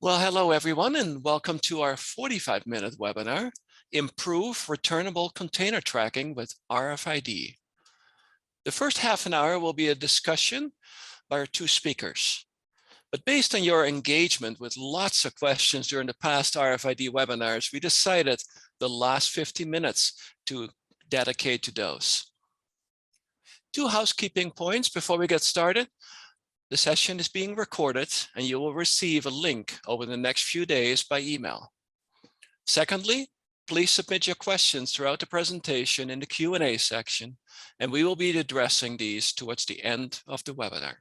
Well, hello everyone, and welcome to our 45-minute webinar, Improve Returnable Container Tracking with RFID. The first half an hour will be a discussion by our two speakers. But based on your engagement with lots of questions during the past RFID webinars, we decided the last 50 minutes to dedicate to those. Two housekeeping points before we get started. The session is being recorded and you will receive a link over the next few days by email. Secondly, please submit your questions throughout the presentation in the Q&A section, and we will be addressing these towards the end of the webinar.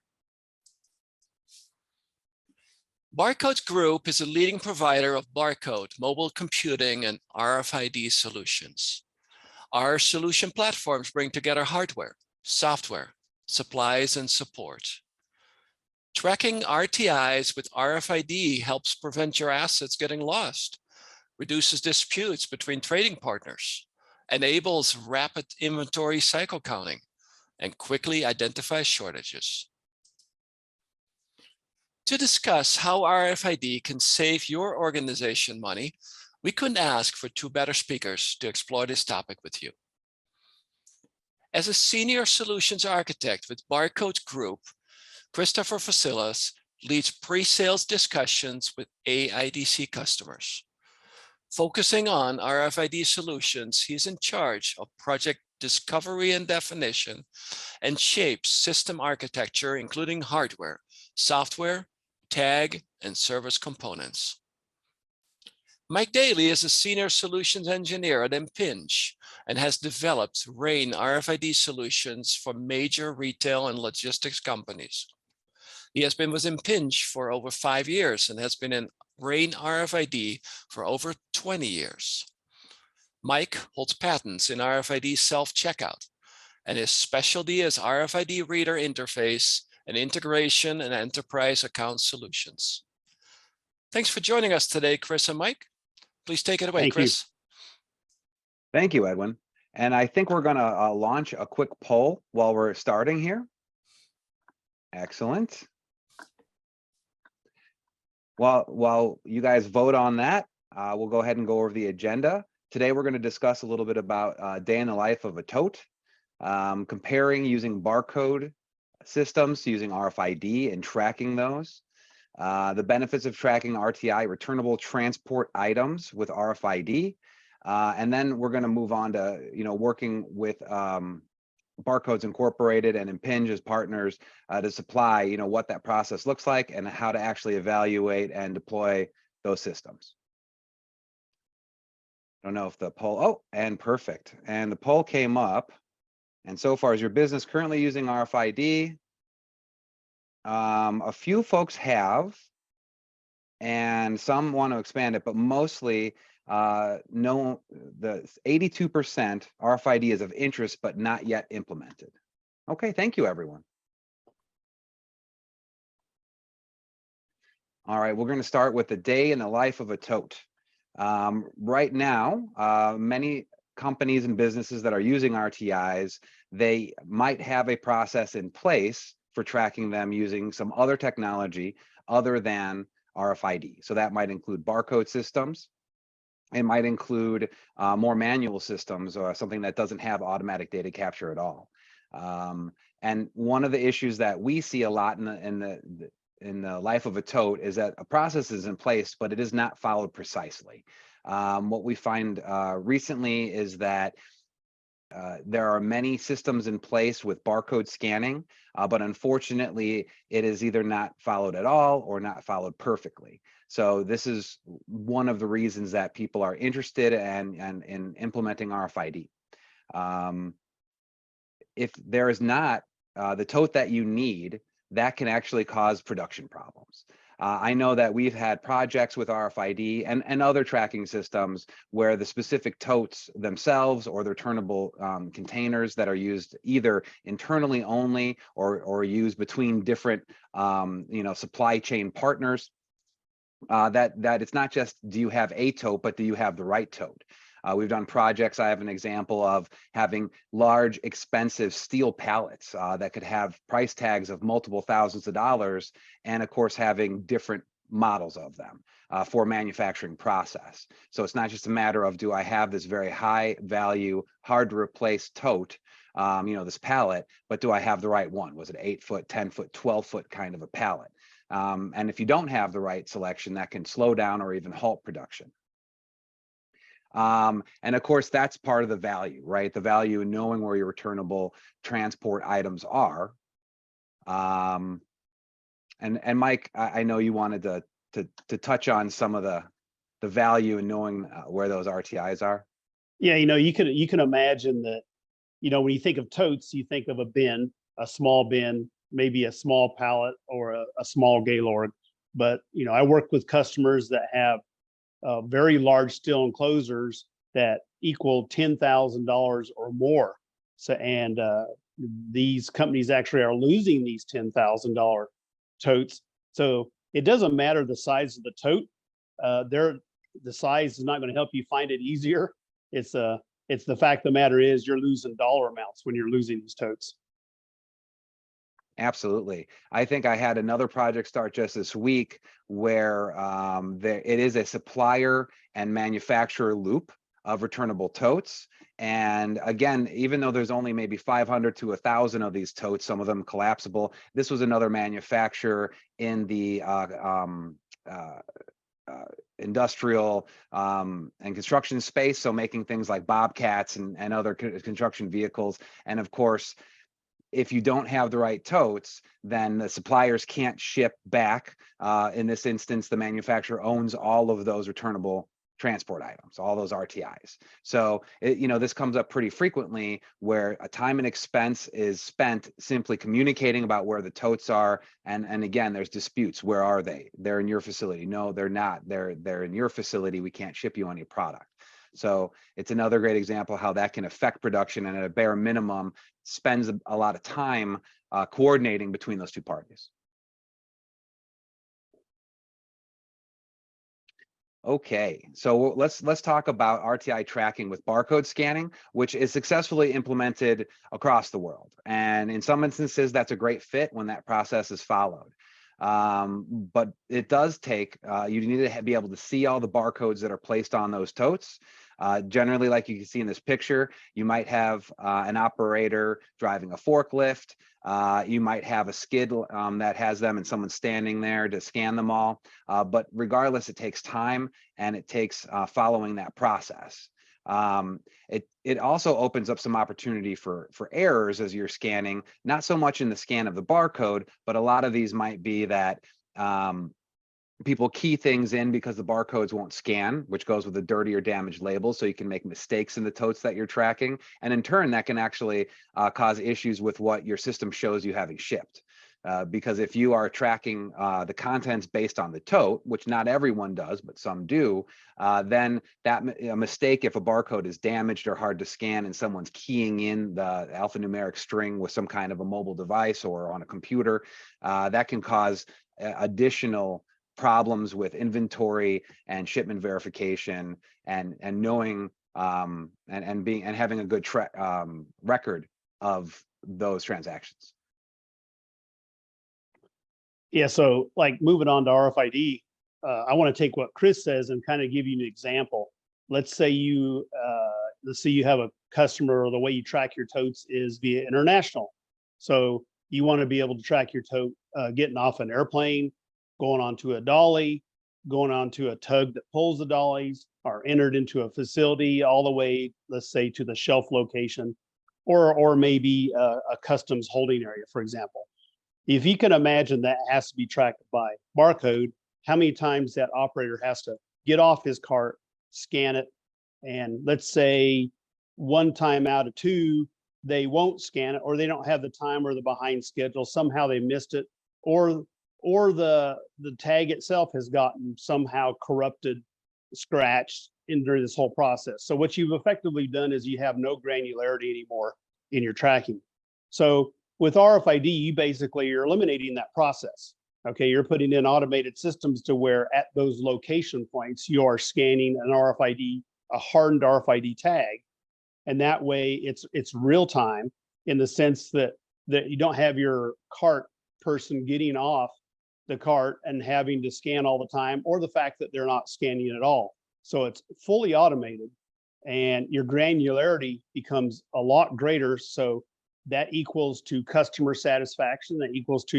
Barcodes Group is a leading provider of barcode, mobile computing, and RFID solutions. Our solution platforms bring together hardware, software, supplies, and support. Tracking RTIs with RFID helps prevent your assets getting lost, reduces disputes between trading partners, enables rapid inventory cycle counting, and quickly identifies shortages. To discuss how RFID can save your organization money, we couldn't ask for two better speakers to explore this topic with you. As a senior solutions architect with Barcodes Group, Christopher Vasilis leads pre-sales discussions with AIDC customers. Focusing on RFID solutions, he's in charge of project discovery and definition and shapes system architecture, including hardware, software, tag, and service components. Mike Daly is a senior solutions engineer at Impinj and has developed RAIN RFID solutions for major retail and logistics companies. He has been with Impinj for over 5 years and has been in RAIN RFID for over 20 years. Mike holds patents in RFID self-checkout, and his specialty is RFID reader interface and integration and enterprise account solutions. Thanks for joining us today, Chris and Mike. Please take it away, Chris. Thank you, Edwin. And I think we're going to launch a quick poll while we're starting here. Excellent. While you guys vote on that, we'll go ahead and go over the agenda. Today, we're going to discuss a little bit about a day in the life of a tote, comparing using barcode systems to using RFID and tracking those, the benefits of tracking RTI, returnable transport items with RFID, and then we're going to move on to working with Barcodes Incorporated and Impinj as partners to supply, what that process looks like and how to actually evaluate and deploy those systems. I don't know if the poll, oh, and perfect. And the poll came up. And so far, is your business currently using RFID? A few folks have, and some want to expand it, but mostly no, the 82% RFID is of interest, but not yet implemented. Okay, thank you, everyone. All right, we're going to start with the day in the life of a tote. Right now, many companies and businesses that are using RTIs, they might have a process in place for tracking them using some other technology other than RFID. So that might include barcode systems. It might include more manual systems or something that doesn't have automatic data capture at all. And one of the issues that we see a lot in the life of a tote is that a process is in place, but it is not followed precisely. What we find recently is that there are many systems in place with barcode scanning, but unfortunately, it is either not followed at all or not followed perfectly. So this is one of the reasons that people are interested in implementing RFID. If there is not the tote that you need, that can actually cause production problems. I know that we've had projects with RFID and other tracking systems where the specific totes themselves or the returnable containers that are used either internally only or used between different supply chain partners, that it's not just do you have a tote, but do you have the right tote? We've done projects. I have an example of having large, expensive steel pallets that could have price tags of multiple thousands of dollars, and of course having different models of them for manufacturing process. So it's not just a matter of, do I have this very high value, hard to replace tote, this pallet, but do I have the right one? Was it 8 foot, 10 foot, 12 foot kind of a pallet? And if you don't have the right selection, that can slow down or even halt production. And of course, that's part of the value, right? The value in knowing where your returnable transport items are. And Mike, I know you wanted to touch on some of the value in knowing where those RTIs are. Yeah, you can imagine that, when you think of totes, you think of a bin, a small bin, maybe a small pallet or a small gaylord. But, I work with customers that have very large steel enclosures that equal $10,000 or more. So, and these companies actually are losing these $10,000 totes. So it doesn't matter the size of the tote. The size is not going to help you find it easier. It's the fact of the matter is you're losing dollar amounts when you're losing these totes. Absolutely. I think I had another project start just this week where it is a supplier and manufacturer loop of returnable totes. And again, even though there's only maybe 500 to 1,000 of these totes, some of them collapsible, this was another manufacturer in the industrial and construction space. So making things like bobcats and other construction vehicles. And of course, if you don't have the right totes, then the suppliers can't ship back. In this instance, the manufacturer owns all of those returnable transport items, all those RTIs. So, this comes up pretty frequently where a time and expense is spent simply communicating about where the totes are. And again, there's disputes. Where are they? They're in your facility. No, they're not. They're in your facility. We can't ship you any product. So it's another great example how that can affect production, and at a bare minimum spends a lot of time coordinating between those two parties. Okay, so let's talk about RTI tracking with barcode scanning, which is successfully implemented across the world. And in some instances, that's a great fit when that process is followed. But it does take, you need to be able to see all the barcodes that are placed on those totes. Generally, like you can see in this picture, you might have an operator driving a forklift. You might have a skid that has them and someone standing there to scan them all. But regardless, it takes time and it takes following that process. It also opens up some opportunity for errors as you're scanning, not so much in the scan of the barcode, but a lot of these might be that people key things in because the barcodes won't scan, which goes with the dirty or damaged labels. So you can make mistakes in the totes that you're tracking. And in turn, that can actually cause issues with what your system shows you having shipped. Because if you are tracking the contents based on the tote, which not everyone does, but some do, then that a mistake, if a barcode is damaged or hard to scan and someone's keying in the alphanumeric string with some kind of a mobile device or on a computer, that can cause additional problems with inventory and shipment verification and knowing and having a good record of those transactions. Yeah, so like moving on to RFID, I want to take what Chris says and kind of give you an example. Let's say you have a customer, or the way you track your totes is via international. So you want to be able to track your tote getting off an airplane, going onto a dolly, going onto a tug that pulls the dollies, or entered into a facility all the way, let's say, to the shelf location, or maybe a customs holding area, for example. If you can imagine that has to be tracked by barcode, how many times that operator has to get off his cart, scan it, and let's say one time out of two, they won't scan it, or they don't have the time, or the behind schedule, somehow they missed it, or the tag itself has gotten somehow corrupted, scratched during this whole process. So what you've effectively done is you have no granularity anymore in your tracking. So with RFID, you basically are eliminating that process. Okay, you're putting in automated systems to where at those location points you are scanning an RFID, a hardened RFID tag, and that way it's real time in the sense that you don't have your cart person getting off the cart and having to scan all the time, or the fact that they're not scanning at all. So it's fully automated and your granularity becomes a lot greater. So that equals to customer satisfaction, that equals to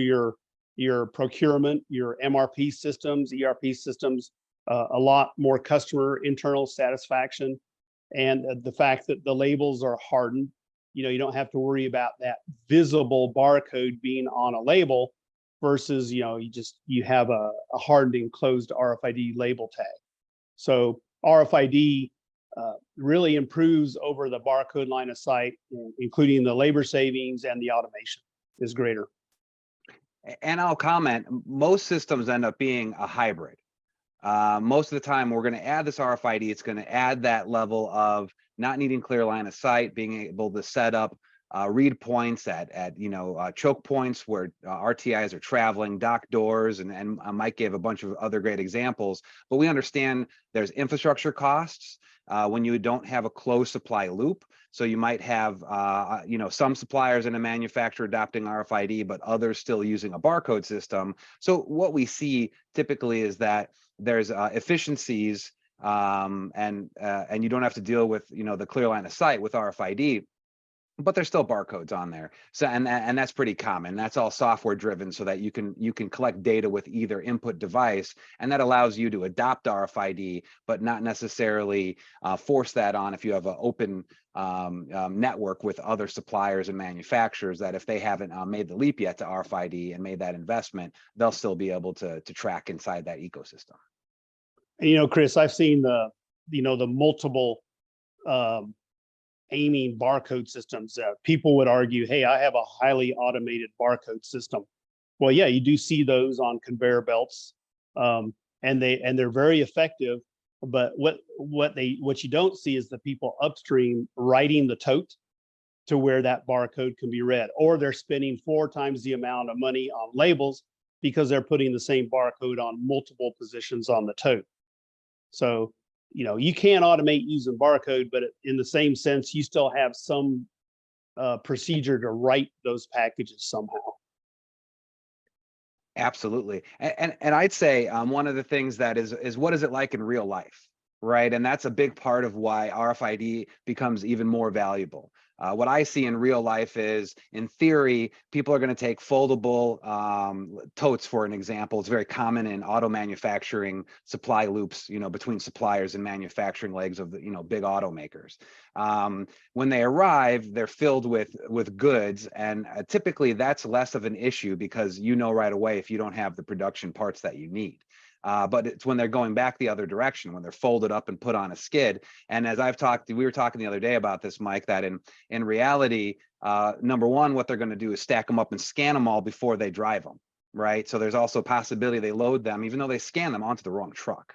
your procurement, your MRP systems, ERP systems, a lot more customer internal satisfaction. And the fact that the labels are hardened, you don't have to worry about that visible barcode being on a label versus, you have a hardened enclosed RFID label tag. So RFID really improves over the barcode line of sight, including the labor savings, and the automation is greater. And I'll comment, most systems end up being a hybrid. Most of the time we're going to add this RFID. It's going to add that level of not needing clear line of sight, being able to set up read points at choke points where RTIs are traveling, dock doors, and Mike gave a bunch of other great examples. But we understand there's infrastructure costs when you don't have a closed supply loop. So you might have some suppliers in a manufacturer adopting RFID, but others still using a barcode system. So what we see typically is that there's efficiencies and you don't have to deal with the clear line of sight with RFID, but there's still barcodes on there. So and that's pretty common. That's all software driven, so that you can collect data with either input device, and that allows you to adopt RFID, but not necessarily force that on if you have an open network with other suppliers and manufacturers, that if they haven't made the leap yet to RFID and made that investment, they'll still be able to track inside that ecosystem. And, Chris, I've seen the multiple aiming barcode systems. People would argue, hey, I have a highly automated barcode system. Well, yeah, you do see those on conveyor belts, and they're very effective. But what you don't see is the people upstream writing the tote to where that barcode can be read, or they're spending 4 times the amount of money on labels because they're putting the same barcode on multiple positions on the tote. So, you can automate using barcode, but in the same sense, you still have some procedure to write those packages somehow. Absolutely. And I'd say one of the things that is what is it like in real life, right? And that's a big part of why RFID becomes even more valuable. What I see in real life is, in theory, people are going to take foldable totes, for an example. It's very common in auto manufacturing supply loops, between suppliers and manufacturing legs of the, big automakers. When they arrive, they're filled with goods, and typically that's less of an issue because right away if you don't have the production parts that you need. But it's when they're going back the other direction, when they're folded up and put on a skid. And as we were talking the other day about this, Mike, that in reality, number one, what they're going to do is stack them up and scan them all before they drive them, right? So there's also a possibility they load them, even though they scan them, onto the wrong truck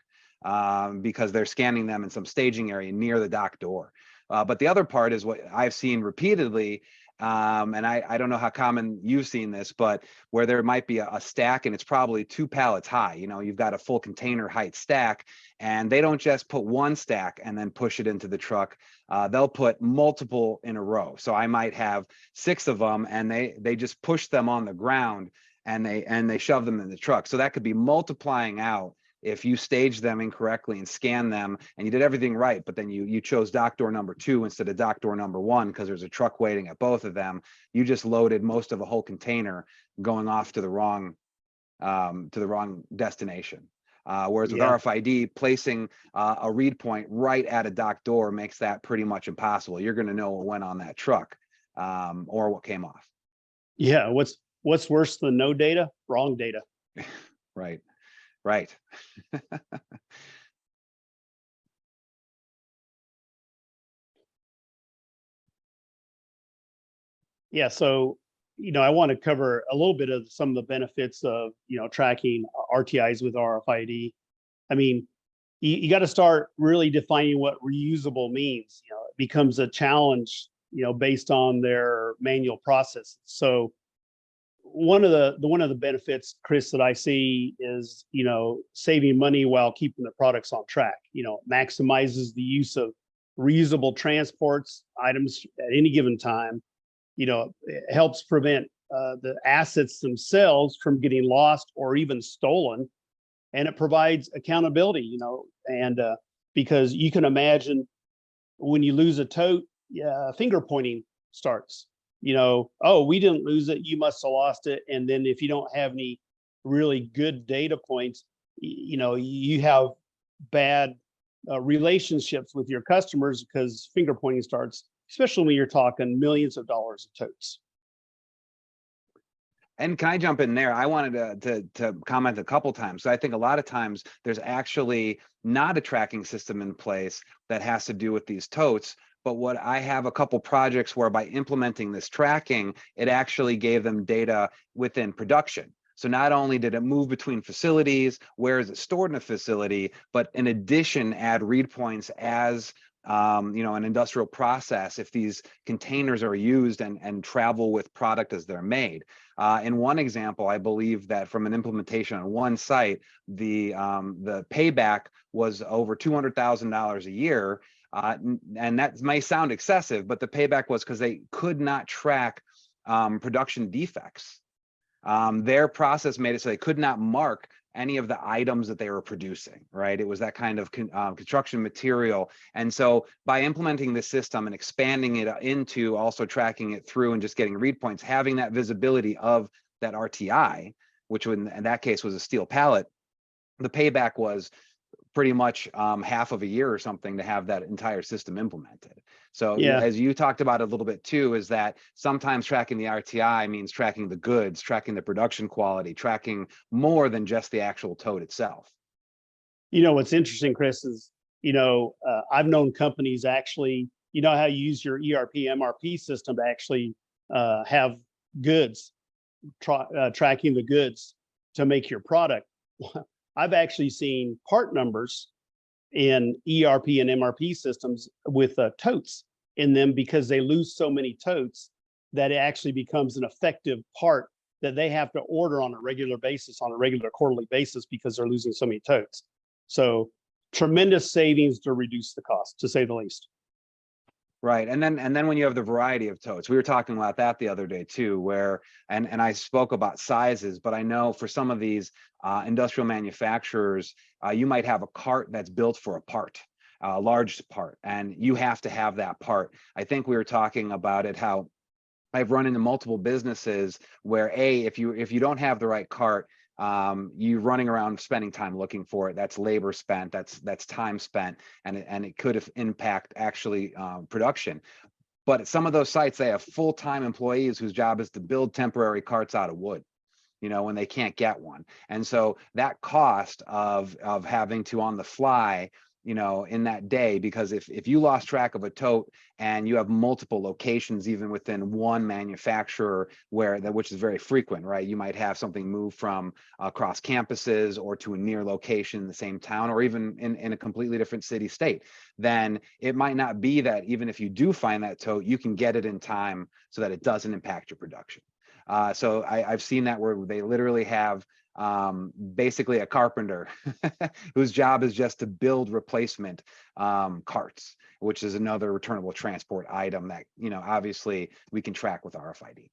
because they're scanning them in some staging area near the dock door. But the other part is what I've seen repeatedly. And I don't know how common you've seen this, but where there might be a stack and it's probably 2 pallets high, you've got a full container height stack, and they don't just put one stack and then push it into the truck. They'll put multiple in a row. So I might have 6 of them, and they just push them on the ground and they shove them in the truck. So that could be multiplying out if you stage them incorrectly and scan them and you did everything right, but then you chose dock door number 2 instead of dock door number 1 because there's a truck waiting at both of them. You just loaded most of a whole container going off to the wrong destination. Whereas with RFID, placing a read point right at a dock door makes that pretty much impossible. You're going to know what went on that truck or what came off. Yeah, what's worse than no data? Wrong data. Right. Yeah, so I want to cover a little bit of some of the benefits of tracking RTIs with RFID. I mean, you got to start really defining what reusable means. It becomes a challenge based on their manual process. So one of the benefits, Chris, that I see is saving money while keeping the products on track. Maximizes the use of reusable transports items at any given time. It helps prevent the assets themselves from getting lost or even stolen, and it provides accountability, and because you can imagine when you lose a tote, finger pointing starts. Oh, we didn't lose it, you must have lost it. And then if you don't have any really good data points, you have bad relationships with your customers because finger pointing starts, especially when you're talking millions of dollars of totes. And can I jump in there? I wanted to comment a couple times. So I think a lot of times there's actually not a tracking system in place that has to do with these totes. But what I have a couple projects where by implementing this tracking, it actually gave them data within production. So not only did it move between facilities, where is it stored in a facility, but in addition, add read points as an industrial process if these containers are used and travel with product as they're made. In one example, I believe that from an implementation on one site, the payback was over $200,000 a year. And that may sound excessive, but the payback was because they could not track production defects. Their process made it so they could not mark any of the items that they were producing, right? It was that kind of construction material. And so by implementing this system and expanding it into also tracking it through and just getting read points, having that visibility of that RTI, which in that case was a steel pallet, the payback was pretty much half of a year or something to have that entire system implemented. So as you talked about a little bit too, is that sometimes tracking the RTI means tracking the goods, tracking the production quality, tracking more than just the actual tote itself. What's interesting, Chris, is, I've known companies actually, how you use your ERP, MRP system to actually have goods, tracking the goods to make your product. I've actually seen part numbers in ERP and MRP systems with totes in them because they lose so many totes that it actually becomes an effective part that they have to order on a regular basis, on a regular quarterly basis, because they're losing so many totes. So tremendous savings to reduce the cost, to say the least. Right. And then when you have the variety of totes, we were talking about that the other day too, where, and I spoke about sizes, but I know for some of these industrial manufacturers, you might have a cart that's built for a part, a large part, and you have to have that part. I think we were talking about it, how I've run into multiple businesses where if you don't have the right cart, you running around spending time looking for it, that's labor spent, that's time spent, and it could impact actually production. But at some of those sites, they have full-time employees whose job is to build temporary carts out of wood, when they can't get one. And so that cost of having to on the fly, in that day, because if you lost track of a tote and you have multiple locations, even within one manufacturer, which is very frequent, right? You might have something move from across campuses or to a near location in the same town, or even in a completely different city state, then it might not be that even if you do find that tote, you can get it in time so that it doesn't impact your production. So I've seen that where they literally have basically a carpenter whose job is just to build replacement carts, which is another returnable transport item that, obviously we can track with RFID.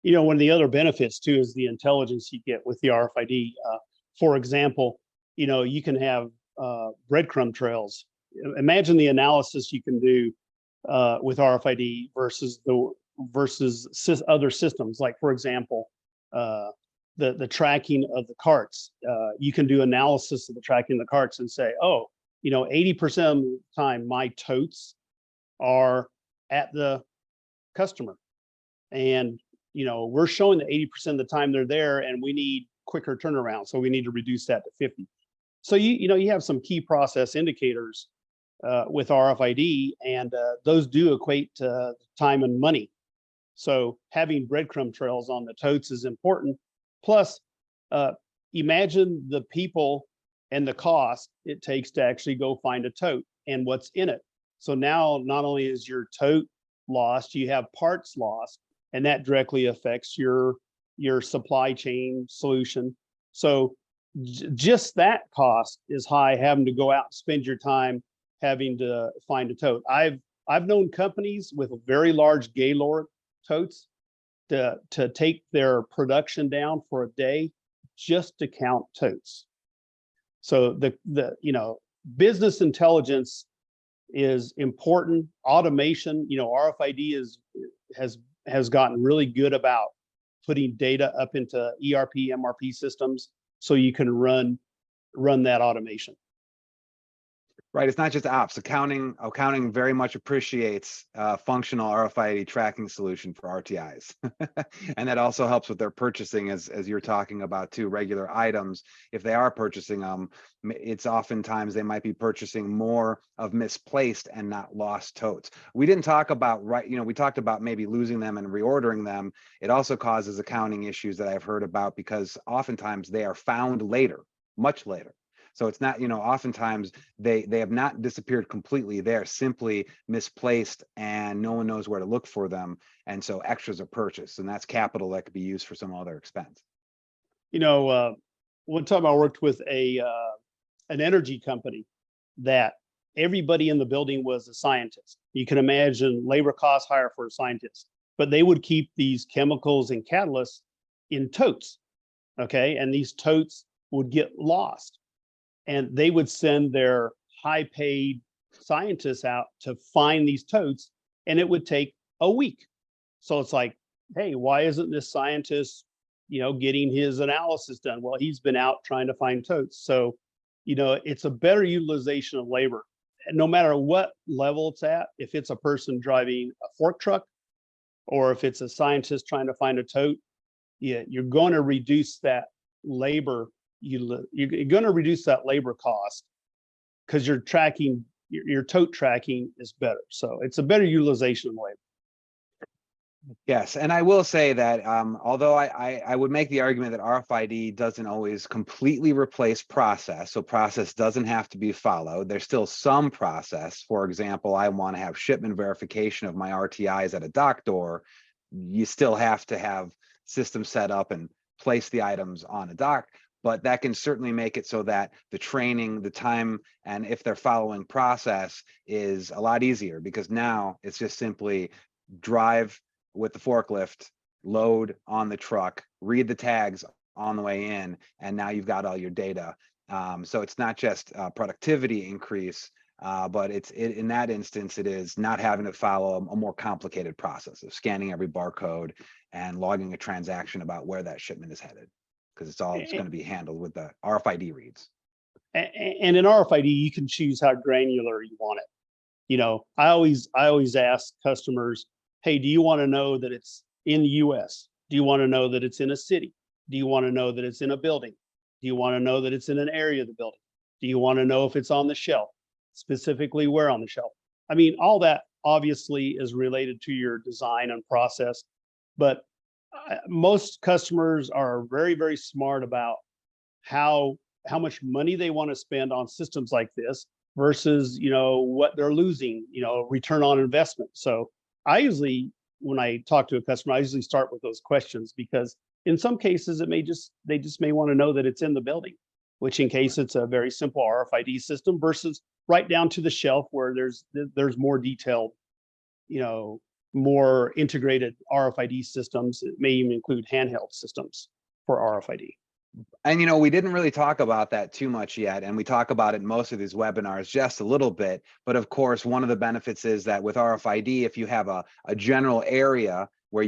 One of the other benefits too is the intelligence you get with the RFID. For example, you can have breadcrumb trails. Imagine the analysis you can do with RFID versus other systems. Like, for example, the tracking of the carts. You can do analysis of the tracking of the carts and say, 80% of the time my totes are at the customer. And, we're showing that 80% of the time they're there and we need quicker turnaround. So we need to reduce that to 50. So, you have some key process indicators with RFID, and those do equate to time and money. So having breadcrumb trails on the totes is important. Plus, imagine the people and the cost it takes to actually go find a tote and what's in it. So now not only is your tote lost, you have parts lost, and that directly affects your supply chain solution. So just that cost is high, having to go out and spend your time having to find a tote. I've known companies with very large Gaylord totes to take their production down for a day just to count totes. So the business intelligence is important. Automation, RFID has gotten really good about putting data up into ERP, MRP systems so you can run that automation. Right, it's not just ops. Accounting very much appreciates functional RFID tracking solution for RTIs. And that also helps with their purchasing, as you're talking about too, regular items. If they are purchasing them, it's oftentimes they might be purchasing more of misplaced and not lost totes. We didn't talk about, we talked about maybe losing them and reordering them. It also causes accounting issues that I've heard about because oftentimes they are found later, much later. So it's not, oftentimes they have not disappeared completely. They're simply misplaced and no one knows where to look for them. And so extras are purchased, and that's capital that could be used for some other expense. One time I worked with an energy company that everybody in the building was a scientist. You can imagine labor costs higher for a scientist, but they would keep these chemicals and catalysts in totes. Okay. And these totes would get lost. And they would send their high-paid scientists out to find these totes, and it would take a week. So it's like, hey, why isn't this scientist, getting his analysis done? Well, he's been out trying to find totes. So, it's a better utilization of labor. And no matter what level it's at, if it's a person driving a fork truck, or if it's a scientist trying to find a tote, you're going to reduce that labor. You're going to reduce that labor cost because your tote tracking is better. So it's a better utilization of labor. Yes, and I will say that although I would make the argument that RFID doesn't always completely replace process, so process doesn't have to be followed. There's still some process. For example, I want to have shipment verification of my RTIs at a dock door. You still have to have systems set up and place the items on a dock. But that can certainly make it so that the training, the time, and if they're following process is a lot easier, because now it's just simply drive with the forklift, load on the truck, read the tags on the way in, and now you've got all your data. So it's not just productivity increase, but in that instance, it is not having to follow a more complicated process of scanning every barcode and logging a transaction about where that shipment is headed. Because it's going to be handled with the RFID reads. And in RFID, you can choose how granular you want it. I always ask customers, hey, do you want to know that it's in the US? Do you want to know that it's in a city? Do you want to know that it's in a building? Do you want to know that it's in an area of the building? Do you want to know if it's on the shelf? Specifically where on the shelf? I mean, all that obviously is related to your design and process, but most customers are very, very smart about how much money they want to spend on systems like this versus, what they're losing, return on investment. So I usually, when I talk to a customer, I usually start with those questions, because in some cases they just may want to know that it's in the building, which in case it's a very simple RFID system versus right down to the shelf where there's more detailed, more integrated RFID systems. It may even include handheld systems for RFID. And we didn't really talk about that too much yet, and we talk about it in most of these webinars just a little bit. But of course, one of the benefits is that with RFID, if you have a general area where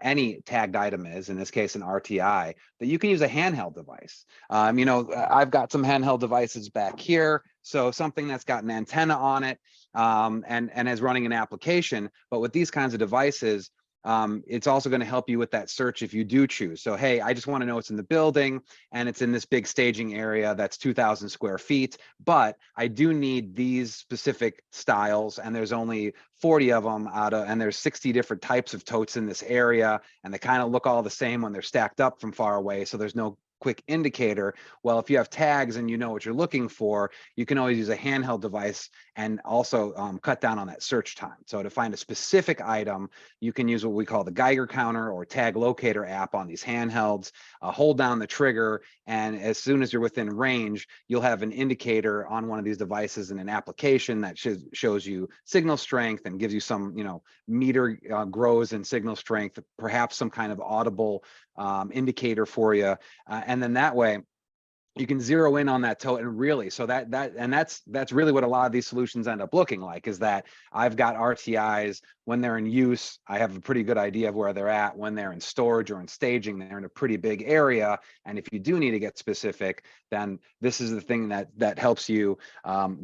any tagged item is, in this case an RTI, that you can use a handheld device. I've got some handheld devices back here, so something that's got an antenna on it and is running an application. But with these kinds of devices, it's also going to help you with that search if you do choose. So, hey, I just want to know it's in the building and it's in this big staging area that's 2,000 square feet, but I do need these specific styles, and there's only 40 of them and there's 60 different types of totes in this area, and they kind of look all the same when they're stacked up from far away. So there's no quick indicator. Well, if you have tags and you know what you're looking for, you can always use a handheld device and also cut down on that search time. So to find a specific item, you can use what we call the Geiger counter or tag locator app on these handhelds. Hold down the trigger, and as soon as you're within range, you'll have an indicator on one of these devices in an application that shows you signal strength and gives you some, meter grows in signal strength, perhaps some kind of audible indicator for you, and then that way you can zero in on that tote. And really, so that's really what a lot of these solutions end up looking like, is that I've got RTIs. When they're in use, I have a pretty good idea of where they're at. When they're in storage or in staging, they're in a pretty big area. And if you do need to get specific, then this is the thing that helps you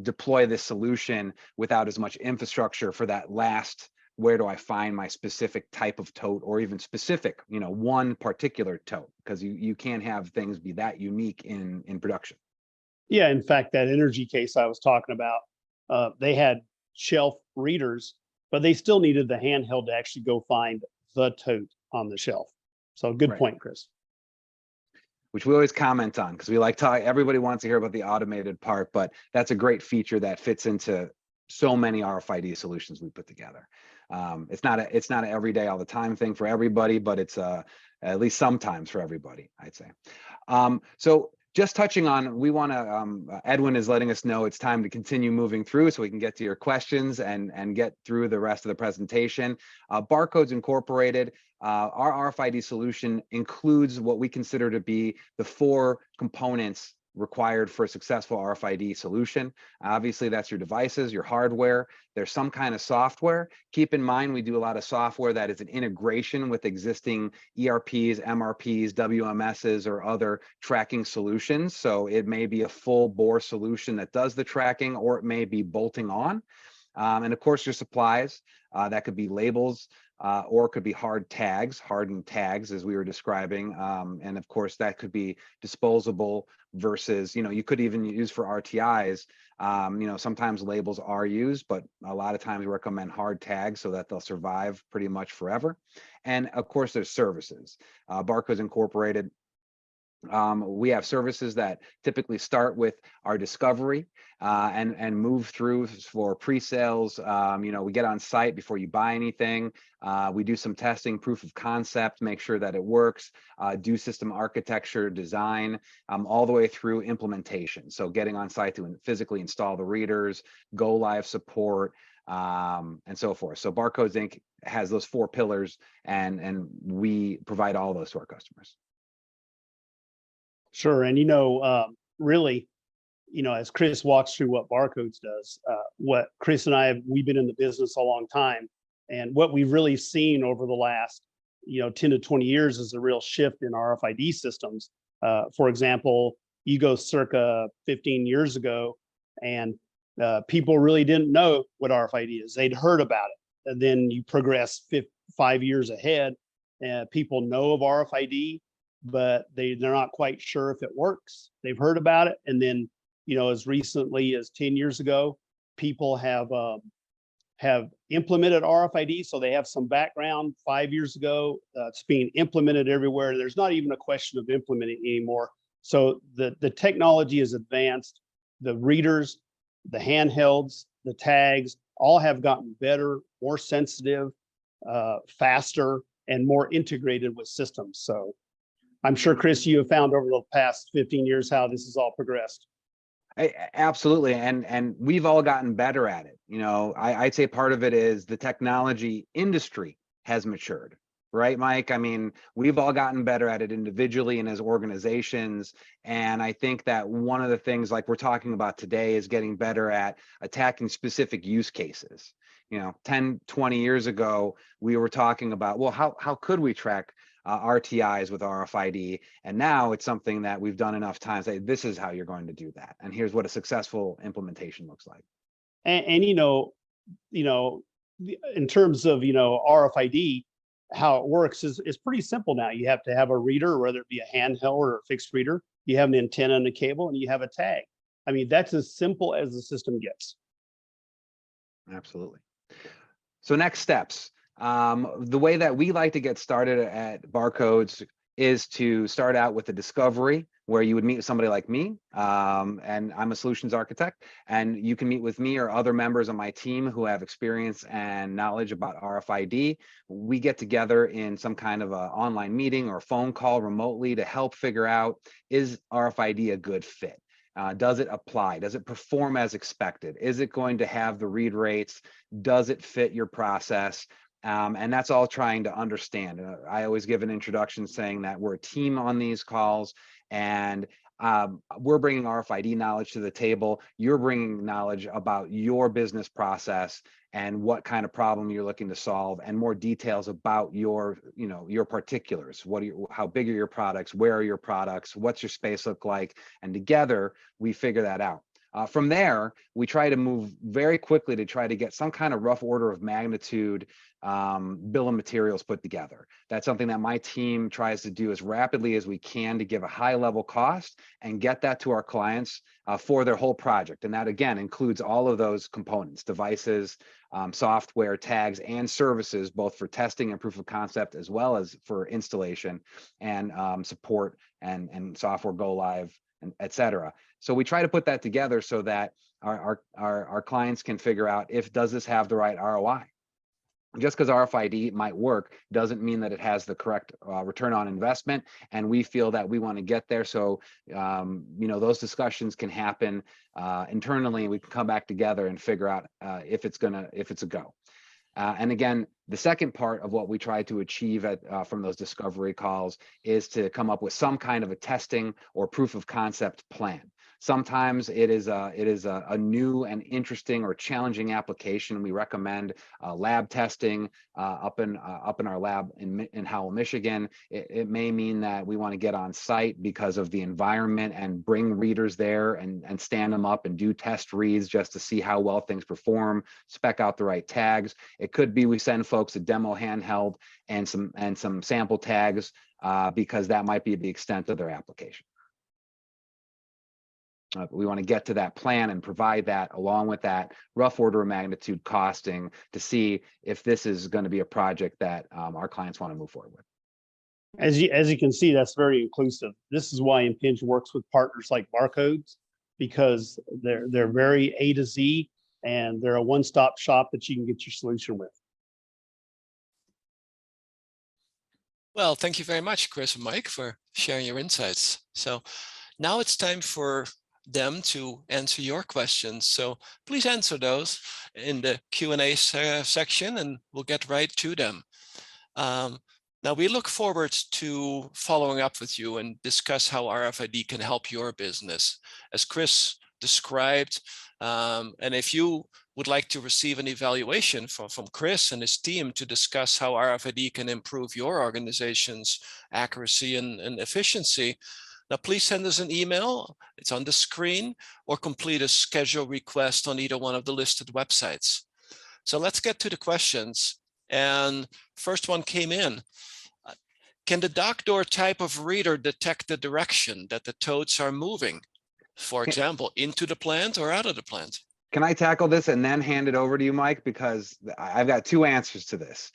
deploy this solution without as much infrastructure for that last, where do I find my specific type of tote, or even specific, one particular tote, because you can't have things be that unique in production. Yeah, in fact, that energy case I was talking about, they had shelf readers, but they still needed the handheld to actually go find the tote on the shelf. So good point, Chris. Which we always comment on, because we like talk. Everybody wants to hear about the automated part, but that's a great feature that fits into so many RFID solutions we put together. It's not an everyday, all the time thing for everybody, but it's at least sometimes for everybody, I'd say. So just touching on, we want to, Edwin is letting us know it's time to continue moving through so we can get to your questions and get through the rest of the presentation. Barcodes Incorporated, our RFID solution includes what we consider to be the 4 components required for a successful RFID solution. Obviously, that's your devices, your hardware. There's some kind of software. Keep in mind, we do a lot of software that is an integration with existing ERPs, MRPs, WMSs, or other tracking solutions. So it may be a full bore solution that does the tracking, or it may be bolting on. And of course, your supplies, that could be labels, or it could be hardened tags, as we were describing. And of course, that could be disposable versus, you could even use for RTIs. Sometimes labels are used, but a lot of times we recommend hard tags so that they'll survive pretty much forever. And of course, there's services. Barcodes Incorporated, we have services that typically start with our discovery and move through for pre-sales. We get on site before you buy anything. We do some testing, proof of concept, make sure that it works, do system architecture, design, all the way through implementation. So getting on site to physically install the readers, go live support, and so forth. So Barcodes Inc. has those 4 pillars, and we provide all those to our customers. Sure. And, really, as Chris walks through what Barcodes does, what Chris and I we've been in the business a long time. And what we've really seen over the last, 10 to 20 years is a real shift in RFID systems. For example, you go circa 15 years ago, and people really didn't know what RFID is. They'd heard about it. And then you progress 5 years ahead, and people know of RFID, but they're not quite sure if it works. They've heard about it. And then, as recently as 10 years ago, people have implemented RFID. So they have some background. 5 years ago, it's being implemented everywhere. There's not even a question of implementing anymore. So the technology is advanced. The readers, the handhelds, the tags, all have gotten better, more sensitive, faster, and more integrated with systems. So I'm sure, Chris, you have found over the past 15 years how this has all progressed. Absolutely. And we've all gotten better at it. I'd say part of it is the technology industry has matured, right, Mike? I mean, we've all gotten better at it individually and as organizations. And I think that one of the things like we're talking about today is getting better at attacking specific use cases. 10, 20 years ago, we were talking about, well, how could we track RTIs with RFID? And now it's something that we've done enough times that this is how you're going to do that. And here's what a successful implementation looks like. And in terms of, RFID, how it works is pretty simple now. You have to have a reader, whether it be a handheld or a fixed reader. You have an antenna and a cable, and you have a tag. I mean, that's as simple as the system gets. Absolutely. So next steps. The way that we like to get started at Barcodes is to start out with a discovery where you would meet with somebody like me, and I'm a solutions architect, and you can meet with me or other members of my team who have experience and knowledge about RFID. We get together in some kind of an online meeting or phone call remotely to help figure out, is RFID a good fit? Does it apply? Does it perform as expected? Is it going to have the read rates? Does it fit your process? And that's all trying to understand. I always give an introduction saying that we're a team on these calls, and we're bringing RFID knowledge to the table. You're bringing knowledge about your business process and what kind of problem you're looking to solve, and more details about your, your particulars. How big are your products? Where are your products? What's your space look like? And together we figure that out. From there, we try to move very quickly to try to get some kind of rough order of magnitude bill of materials put together. That's something that my team tries to do as rapidly as we can to give a high level cost and get that to our clients for their whole project. And that again includes all of those components, devices, software, tags, and services, both for testing and proof of concept, as well as for installation and support and software go live, and et cetera. So we try to put that together so that our clients can figure out, if does this have the right ROI? Just because RFID might work doesn't mean that it has the correct return on investment, and we feel that we want to get there. So those discussions can happen internally, and we can come back together and figure out if it's a go. And again, the second part of what we try to achieve from those discovery calls is to come up with some kind of a testing or proof of concept plan. Sometimes it is a new and interesting or challenging application. We recommend lab testing up in our lab in Howell, Michigan. It may mean that we want to get on site because of the environment and bring readers there and stand them up and do test reads just to see how well things perform, spec out the right tags. It could be we send folks a demo handheld and some sample tags because that might be the extent of their application. We want to get to that plan and provide that along with that rough order of magnitude costing to see if this is going to be a project that our clients want to move forward with. As you can see, that's very inclusive. This is why Impinj works with partners like Barcodes, because they're very A to Z, and they're a one-stop shop that you can get your solution with. Well, thank you very much, Chris and Mike, for sharing your insights. So now it's time for them to answer your questions. So please answer those in the Q&A section, and we'll get right to them. Now we look forward to following up with you and discuss how RFID can help your business, as Chris described. And if you would like to receive an evaluation from Chris and his team to discuss how RFID can improve your organization's accuracy and efficiency, now please send us an email, it's on the screen, or complete a schedule request on either one of the listed websites. So let's get to the questions. And first one came in. Can the dock door type of reader detect the direction that the totes are moving? For example, into the plant or out of the plant? Can I tackle this and then hand it over to you, Mike? Because I've got two answers to this.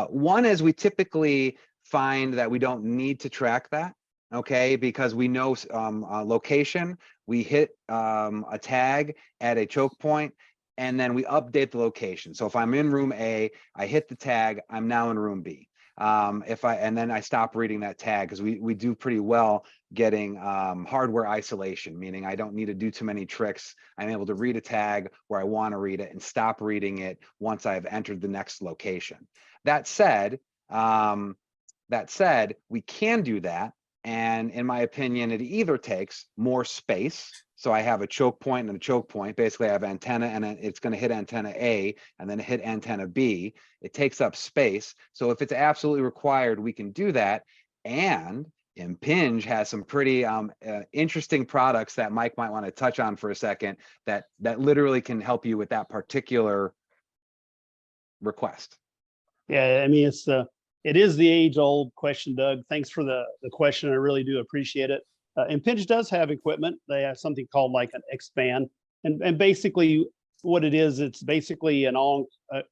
One is we typically find that we don't need to track that. Okay, because we know location, we hit a tag at a choke point, and then we update the location. So if I'm in room A, I hit the tag, I'm now in room B. And then I stop reading that tag, because we do pretty well getting hardware isolation, meaning I don't need to do too many tricks. I'm able to read a tag where I want to read it and stop reading it once I've entered the next location. That said, we can do that. And in my opinion, it either takes more space. So I have a choke point and a choke point. Basically, I have antenna, and it's going to hit antenna A and then hit antenna B. It takes up space. So if it's absolutely required, we can do that. And Impinj has some pretty interesting products that Mike might want to touch on for a second that literally can help you with that particular request. Yeah, I mean, it is the age-old question, Doug. Thanks for the question. I really do appreciate it. Impinj does have equipment. They have something called like an X-band. And basically what it is, it's basically a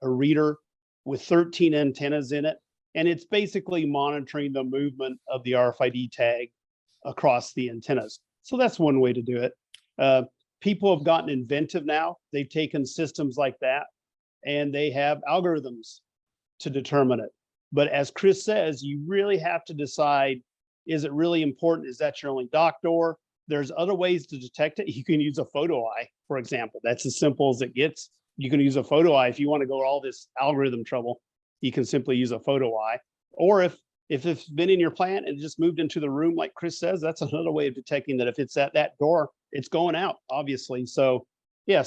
reader with 13 antennas in it. And it's basically monitoring the movement of the RFID tag across the antennas. So that's one way to do it. People have gotten inventive now. They've taken systems like that and they have algorithms to determine it. But as Chris says, you really have to decide, is it really important? Is that your only dock door? There's other ways to detect it. You can use a photo eye, for example. That's as simple as it gets. You can use a photo eye. If you want to go all this algorithm trouble, you can simply use a photo eye. Or if it's been in your plant and just moved into the room, like Chris says, that's another way of detecting that if it's at that door, it's going out, obviously. So yeah,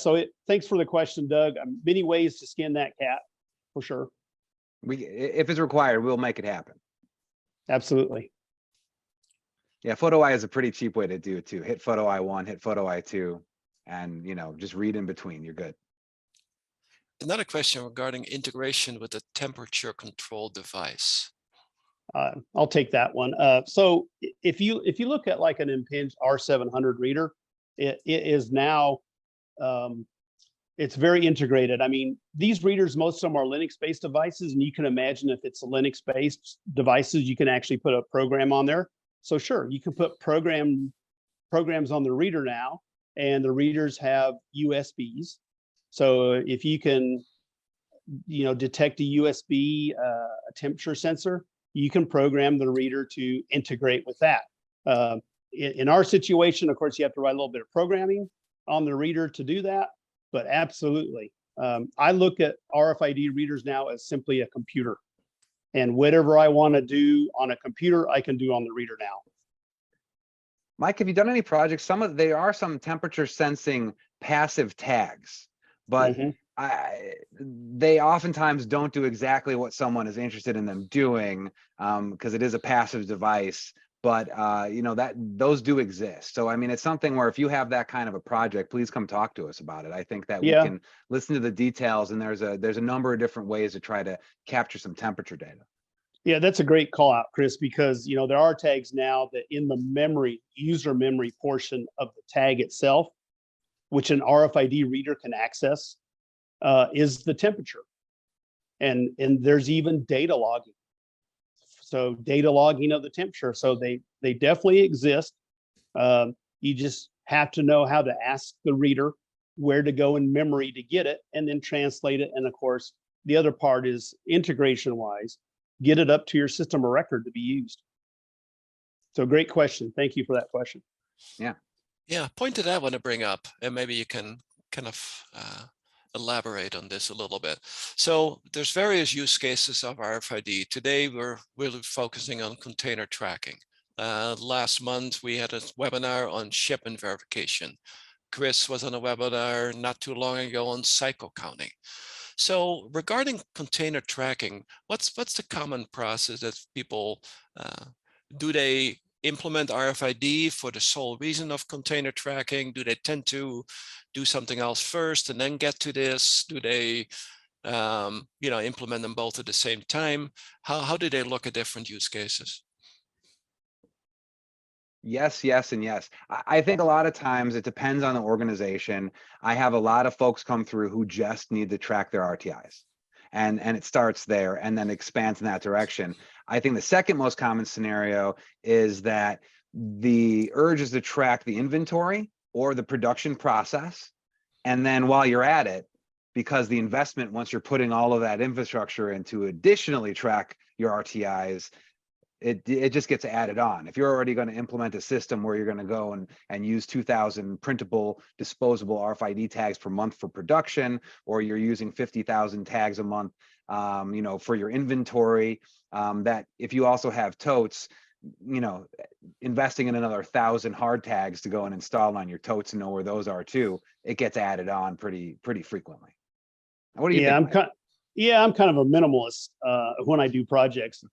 thanks for the question, Doug. Many ways to skin that cat, for sure. If it's required, we'll make it happen. Absolutely. Yeah, photo eye is a pretty cheap way to do it too. Hit photo eye 1, hit photo eye 2, and just read in between. You're good. Another question regarding integration with a temperature control device. I'll take that one. So if you look at like an Impinj R700 reader, it is now it's very integrated. I mean, these readers, most of them are Linux-based devices, and you can imagine if it's a Linux-based devices, you can actually put a program on there. So sure, you can put programs on the reader now, and the readers have USBs. So if you can, detect a USB a temperature sensor, you can program the reader to integrate with that. In our situation, of course, you have to write a little bit of programming on the reader to do that, but absolutely. I look at RFID readers now as simply a computer, and whatever I want to do on a computer, I can do on the reader now. Mike, have you done any projects? There are some temperature sensing passive tags, but they oftentimes don't do exactly what someone is interested in them doing, because it is a passive device. But those do exist. So I mean, it's something where if you have that kind of a project, please come talk to us about it. I think that we can listen to the details, and there's a number of different ways to try to capture some temperature data. Yeah, that's a great call out, Chris, because there are tags now that in the user memory portion of the tag itself, which an RFID reader can access, is the temperature. And there's even data logging. So data logging of the temperature. So they definitely exist. You just have to know how to ask the reader where to go in memory to get it and then translate it. And of course, the other part is integration wise, get it up to your system of record to be used. So great question. Thank you for that question. Yeah. Yeah, point that I want to bring up, and maybe you can kind of elaborate on this a little bit. So there's various use cases of RFID. Today, we're really focusing on container tracking. Last month, we had a webinar on shipment verification. Chris was on a webinar not too long ago on cycle counting. So regarding container tracking, what's the common process that people, do they implement RFID for the sole reason of container tracking? Do they tend to do something else first and then get to this? Do they implement them both at the same time? How do they look at different use cases? Yes, yes, and yes. I think a lot of times it depends on the organization. I have a lot of folks come through who just need to track their RTIs. And it starts there and then expands in that direction. I think the second most common scenario is that the urge is to track the inventory or the production process. And then while you're at it, because the investment, once you're putting all of that infrastructure in to additionally track your RTIs, it just gets added on. If you're already going to implement a system where you're going to go and use 2,000 printable, disposable RFID tags per month for production, or you're using 50,000 tags a month, for your inventory, that if you also have totes, investing in another 1,000 hard tags to go and install on your totes and know where those are too, it gets added on pretty frequently. What do you think? I'm kind of a minimalist when I do projects.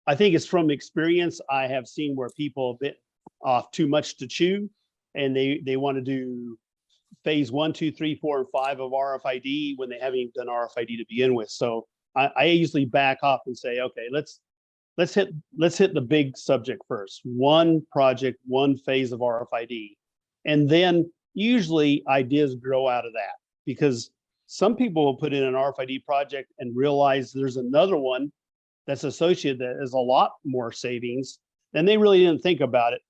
I think it's from experience. I have seen where people bit off too much to chew, and they want to do phase 1, 2, 3, 4, and 5 of RFID when they haven't even done RFID to begin with. So I usually back off and say, okay, let's hit the big subject first. One project, one phase of RFID, and then usually ideas grow out of that, because some people will put in an RFID project and realize there's another one that's associated that is a lot more savings, and they really didn't think about it,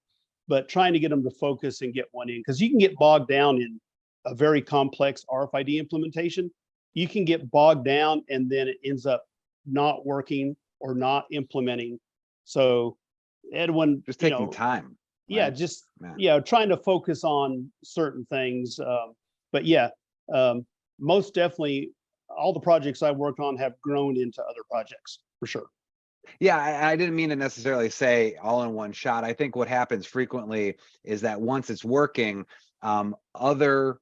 but trying to get them to focus and get one in, because you can get bogged down in a very complex RFID implementation. You can get bogged down and then it ends up not working or not implementing. So Edwin, Just taking time. Yeah, right? just Yeah. trying to focus on certain things. But yeah, most definitely, all the projects I worked on have grown into other projects for sure. Yeah, I didn't mean to necessarily say all in one shot. I think what happens frequently is that once it's working, other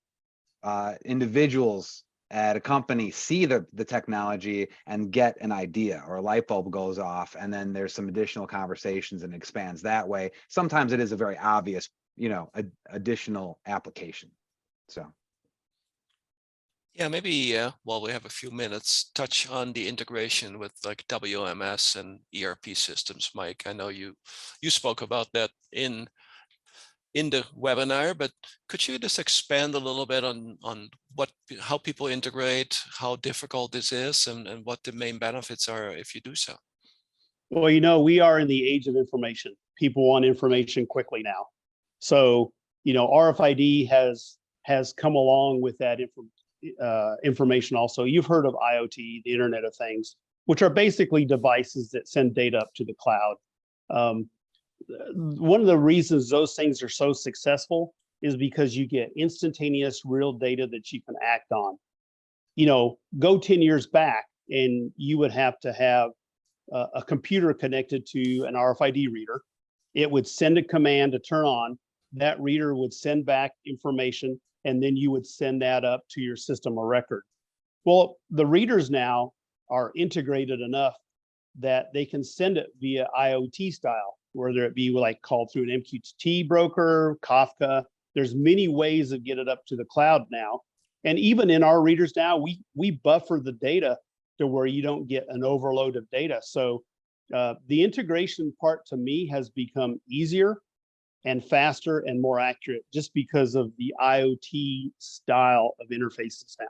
individuals at a company see the technology and get an idea, or a light bulb goes off, and then there's some additional conversations and expands that way. Sometimes it is a very obvious, additional application. So. Yeah, maybe while we have a few minutes, touch on the integration with like WMS and ERP systems. Mike, I know you spoke about that in the webinar, but could you just expand a little bit on how people integrate, how difficult this is, and what the main benefits are if you do so? Well, we are in the age of information. People want information quickly now. So, RFID has come along with that information also. You've heard of IoT, the Internet of Things, which are basically devices that send data up to the cloud. One of the reasons those things are so successful is because you get instantaneous real data that you can act on. Go 10 years back and you would have to have a computer connected to an RFID reader. It would send a command to turn on. That reader would send back information, and then you would send that up to your system of record. Well, the readers now are integrated enough that they can send it via IoT style, whether it be like called through an MQTT broker, Kafka. There's many ways of getting it up to the cloud now. And even in our readers now, we buffer the data to where you don't get an overload of data. So the integration part to me has become easier and faster and more accurate just because of the IoT style of interfaces now.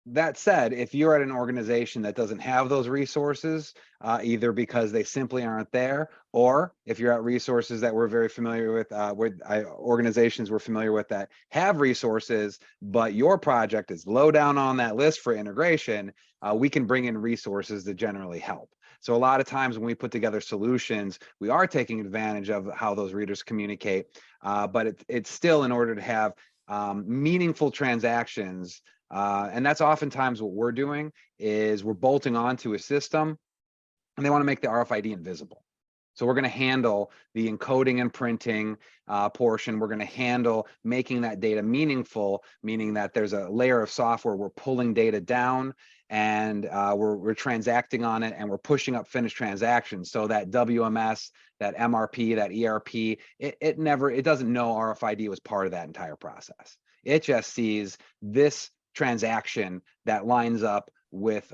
That said, if you're at an organization that doesn't have those resources, either because they simply aren't there, or if you're at resources that we're very familiar with, organizations we're familiar with that have resources, but your project is low down on that list for integration, we can bring in resources that generally help. So a lot of times when we put together solutions, we are taking advantage of how those readers communicate, but it's still in order to have meaningful transactions. And that's oftentimes what we're doing is we're bolting onto a system and they want to make the RFID invisible. So we're going to handle the encoding and printing portion. We're going to handle making that data meaningful, meaning that there's a layer of software. We're pulling data down and we're transacting on it, and we're pushing up finished transactions. So that WMS, that MRP, that ERP, it doesn't know RFID was part of that entire process. It just sees this transaction that lines up with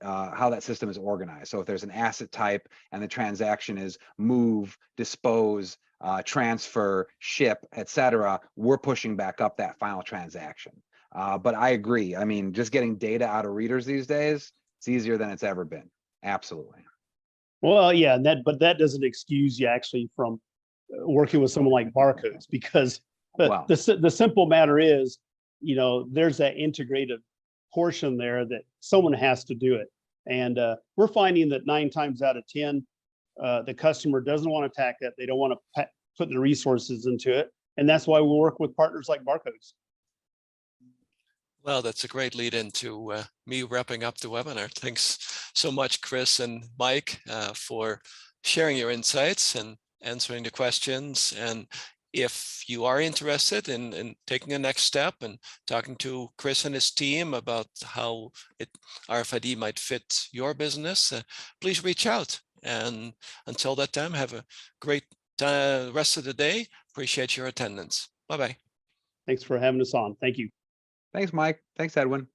how that system is organized. So if there's an asset type and the transaction is move, dispose, transfer, ship, etc., we're pushing back up that final transaction. But I agree. I mean, just getting data out of readers these days, it's easier than it's ever been. Absolutely. Well, yeah, but that doesn't excuse you actually from working with someone like Barcodes, because the simple matter is, there's that integrated portion there that someone has to do it. And we're finding that 9 times out of 10, the customer doesn't want to attack it. They don't want to put the resources into it. And that's why we work with partners like Barcodes. Well, that's a great lead into me wrapping up the webinar. Thanks so much, Chris and Mike, for sharing your insights and answering the questions. And if you are interested in taking a next step and talking to Chris and his team about how RFID might fit your business, please reach out. And until that time, have a great rest of the day. Appreciate your attendance. Bye-bye. Thanks for having us on. Thank you. Thanks, Mike. Thanks, Edwin.